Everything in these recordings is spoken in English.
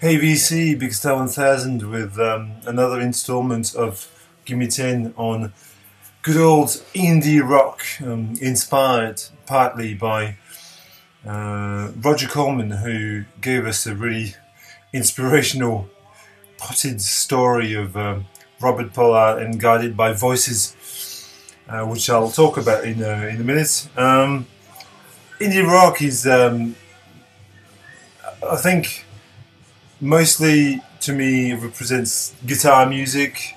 Hey VC, Bakesale 1000 with another installment of Gimme 10 on good old indie rock, inspired partly by Roger Coleman, who gave us a really inspirational potted story of Robert Pollard and Guided by Voices, which I'll talk about in a minute. Indie rock is, I think, mostly to me represents guitar music,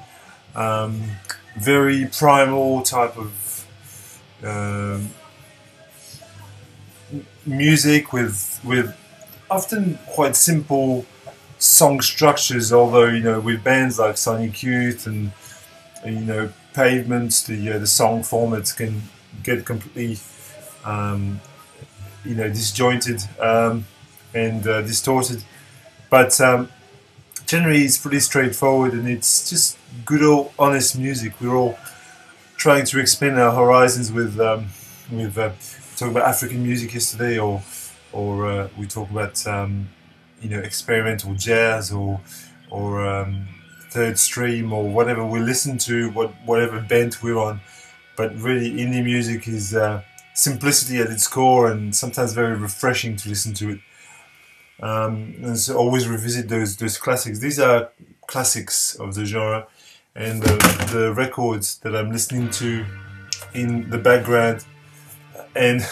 very primal type of music with often quite simple song structures. Although with bands like Sonic Youth and Pavement, the song formats can get completely disjointed and distorted. But generally it's pretty straightforward, and it's just good old honest music. We're all trying to expand our horizons with talk about African music yesterday, or we talk about experimental jazz or third stream or whatever we listen to, whatever bent we're on. But really, indie music is simplicity at its core, and sometimes very refreshing to listen to it. And so always revisit those classics. These are classics of the genre, and the records that I'm listening to in the background, and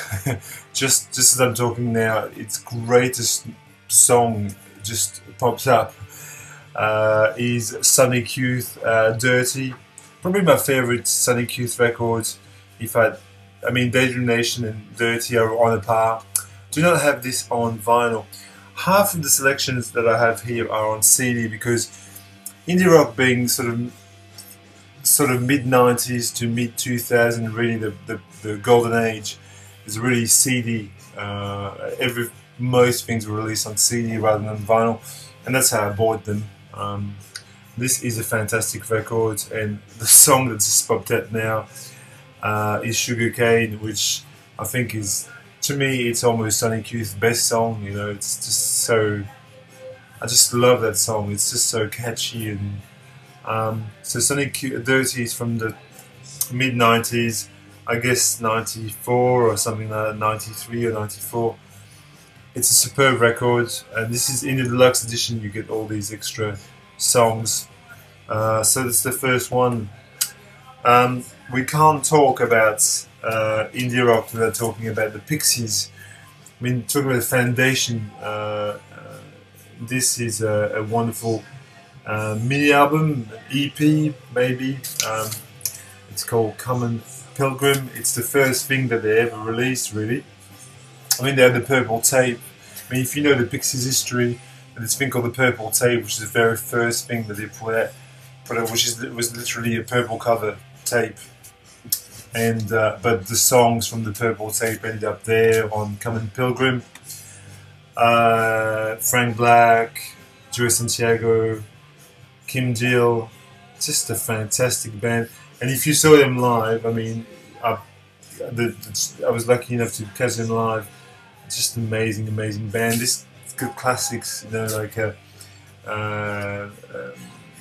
just as I'm talking now, its greatest song just pops up is Sonic Youth, Dirty. Probably my favorite Sonic Youth records. I mean, Daydream Nation and Dirty are on a par. Do not have this on vinyl. Half of the selections that I have here are on CD, because indie rock being sort of mid-90s to mid-2000, really the golden age, is really CD. Most things were released on CD rather than vinyl, and that's how I bought them. This is a fantastic record, and the song that just popped up now is Sugarcane, which I think is, to me, it's almost Sonic Youth's best song. It's just so, I just love that song. It's just so catchy. And so Sonic Youth, Dirty is from the mid-90s, I guess 94 or something like that, 93 or 94. It's a superb record, and this is in the deluxe edition. You get all these extra songs. So that's the first one. We can't talk about indie rock without talking about the Pixies. I mean, talking about the foundation, this is a wonderful mini album, EP maybe. It's called Common Pilgrim. It's the first thing that they ever released, really. I mean, they had the purple tape. I mean, if you know the Pixies history, there's this thing called the purple tape, which is the very first thing that they put out, which was literally a purple cover tape. And but the songs from the purple tape ended up there on Common Pilgrim. Frank Black, Joe Santiago, Kim Deal, just a fantastic band. And if you saw them live, I mean, I was lucky enough to catch them live. Just amazing band. This good classics, like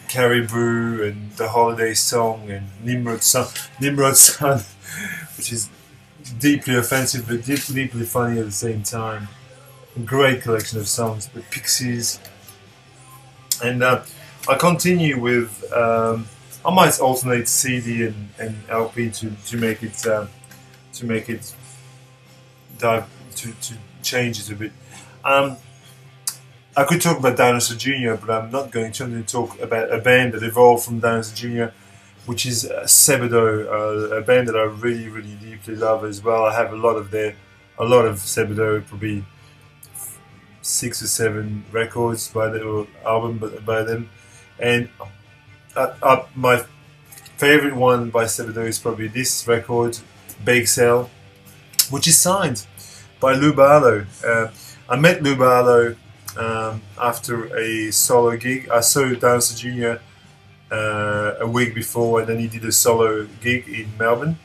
Caribou and The Holiday Song and Nimrod's Son, which is deeply offensive but deeply funny at the same time. A great collection of songs. The Pixies, and I continue with. I might alternate CD and LP to make it to change it a bit. I could talk about Dinosaur Jr., but I'm not going to. I'm going to talk about a band that evolved from Dinosaur Jr., which is Sebadoh, a band that I really deeply love as well. I have a lot of Sebadoh, probably 6 or 7 records by the album by them, and my favorite one by Sebadoh is probably this record, Bakesale, which is signed by Lou Barlow. I met Lou Barlow after a solo gig. I saw Dinosaur Jr. A week before, and then he did a solo gig in Melbourne,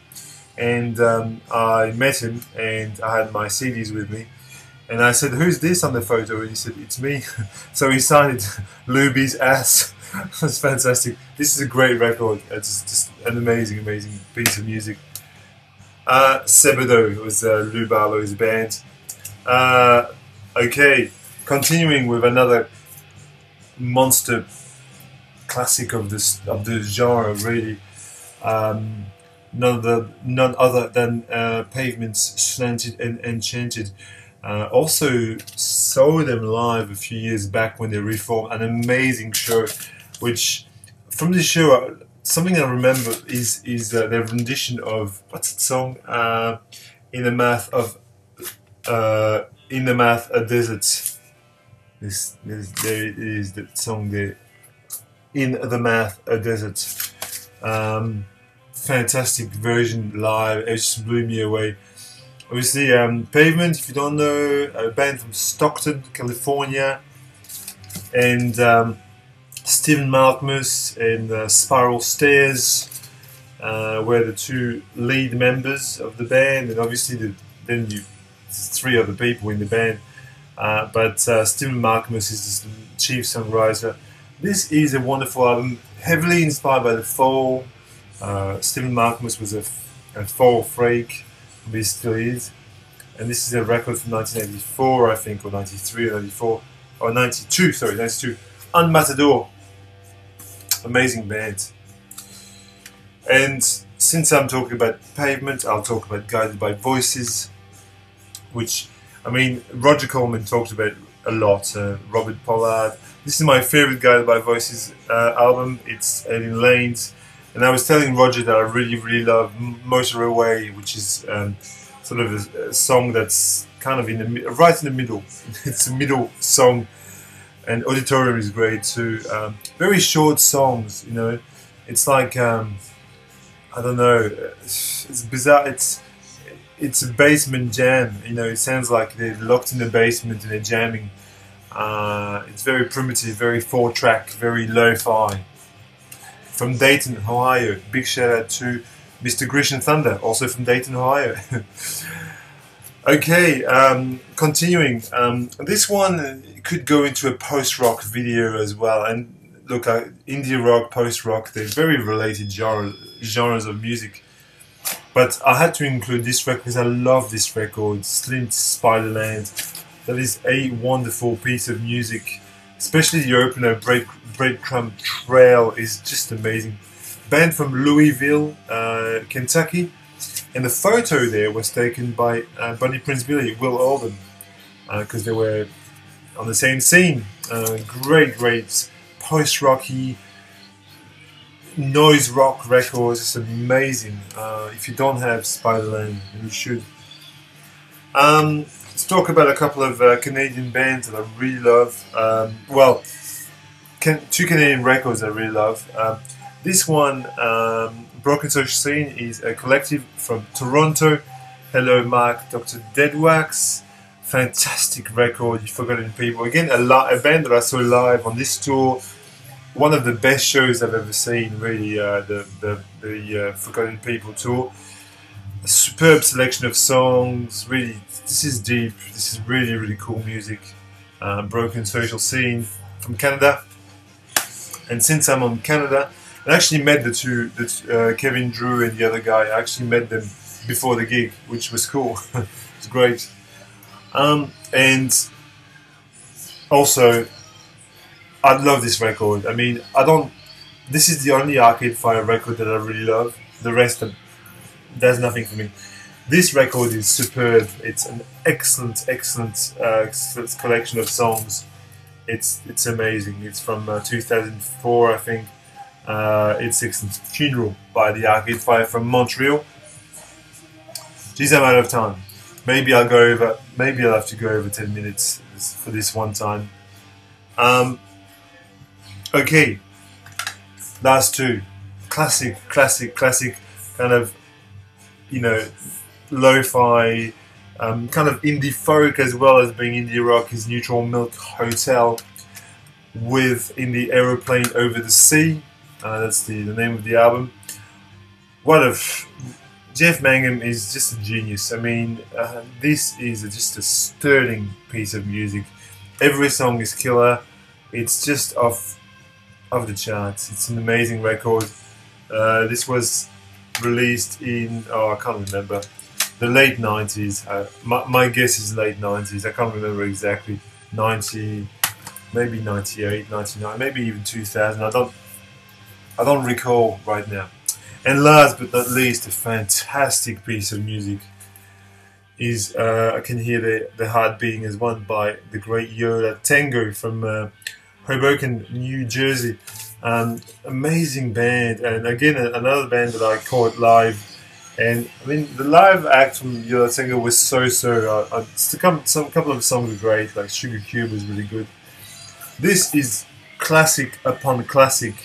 and I met him, and I had my CDs with me, And I said, "Who's this on the photo?" And he said, "It's me." So he signed it, Luby's ass. It's fantastic. This is a great record. It's just an amazing, amazing piece of music. Sebadoh was Lou Barlow's band. Okay, continuing with another monster classic of the genre, really. None other than Pavement's Slanted and Enchanted. Also saw them live a few years back when they reformed, an amazing show. Which from this show, something I remember is their rendition of what's the song? In the Math a Desert. There is that song there. In the Math a Desert. Fantastic version live. It just blew me away. Obviously, Pavement, if you don't know, a band from Stockton, California, and Stephen Malkmus and Spiral Stairs were the two lead members of the band, and obviously there's three other people in the band, but Stephen Malkmus is the chief songwriter. This is a wonderful album, heavily inspired by the Fall. Stephen Malkmus was a Fall freak, he still is, and this is a record from 1984, I think, or 93 or 94, or 92, sorry, 92, on Matador. Amazing band. And since I'm talking about Pavement, I'll talk about Guided by Voices, which, I mean, Roger Coleman talked about a lot, Robert Pollard. This is my favourite Guided by Voices album. It's Alien Lanes, and I was telling Roger that I really love Motor Away, which is sort of a song that's kind of right in the middle. It's a middle song. And Auditorium is great too. Very short songs, you know. It's like I don't know. It's bizarre. It's a basement jam. You know, it sounds like they're locked in the basement and they're jamming. It's very primitive, very 4-track, very lo-fi. From Dayton, Ohio. Big shout out to Mr. Grecian Thunder, also from Dayton, Ohio. Okay, continuing. This one could go into a post-rock video as well. And look, indie rock, post-rock, they're very related genres of music. But I had to include this record because I love this record, Slint Spiderland. That is a wonderful piece of music. Especially the opener, Breadcrumb Trail, is just amazing. Band from Louisville, Kentucky. And the photo there was taken by Bonnie Prince Billy, Will Oldham, because they were on the same scene. Great post-rocky, noise rock records. It's amazing. If you don't have Spiderland, you should. Let's talk about a couple of Canadian bands that I really love. Well, two Canadian records I really love. This one, Broken Social Scene, is a collective from Toronto. Hello Mark, Dr. Deadwax. Fantastic record, You Forgotten People. Again, a band that I saw live on this tour. One of the best shows I've ever seen, really, the Forgotten People tour. A superb selection of songs, really, this is deep, this is really cool music. Broken Social Scene from Canada. And since I'm on Canada, I actually met the two, Kevin Drew and the other guy. I actually met them before the gig, which was cool. It's great. And also, I love this record. I mean, this is the only Arcade Fire record that I really love. The rest, there's nothing for me. This record is superb. It's an excellent collection of songs. It's amazing. It's from 2004, I think. It's Sixth Funeral by the Arcade Fire from Montreal. Geez, I'm out of time. Maybe I'll go over. Maybe I'll have to go over 10 minutes for this one time. Okay, last two, classic, kind of, you know, lo-fi, kind of indie folk as well as being indie rock is Neutral Milk Hotel with In the Aeroplane Over the Sea. That's the name of the album. What a Jeff Mangum is just a genius. I mean, this is just a sterling piece of music. Every song is killer. It's just off the charts. It's an amazing record. This was released in, oh, I can't remember, the late 90s. My guess is late 90s. I can't remember exactly. 90, maybe 98, 99, maybe even 2000. I don't recall right now. And last but not least, a fantastic piece of music is I Can Hear the Heart Beating as One by the great Yoda Tengo from Hoboken, New Jersey. Amazing band, and again another band that I caught live. And I mean, the live act from Yoda Tengo was so. Some couple of songs were great, like Sugar Cube was really good. This is classic upon classic.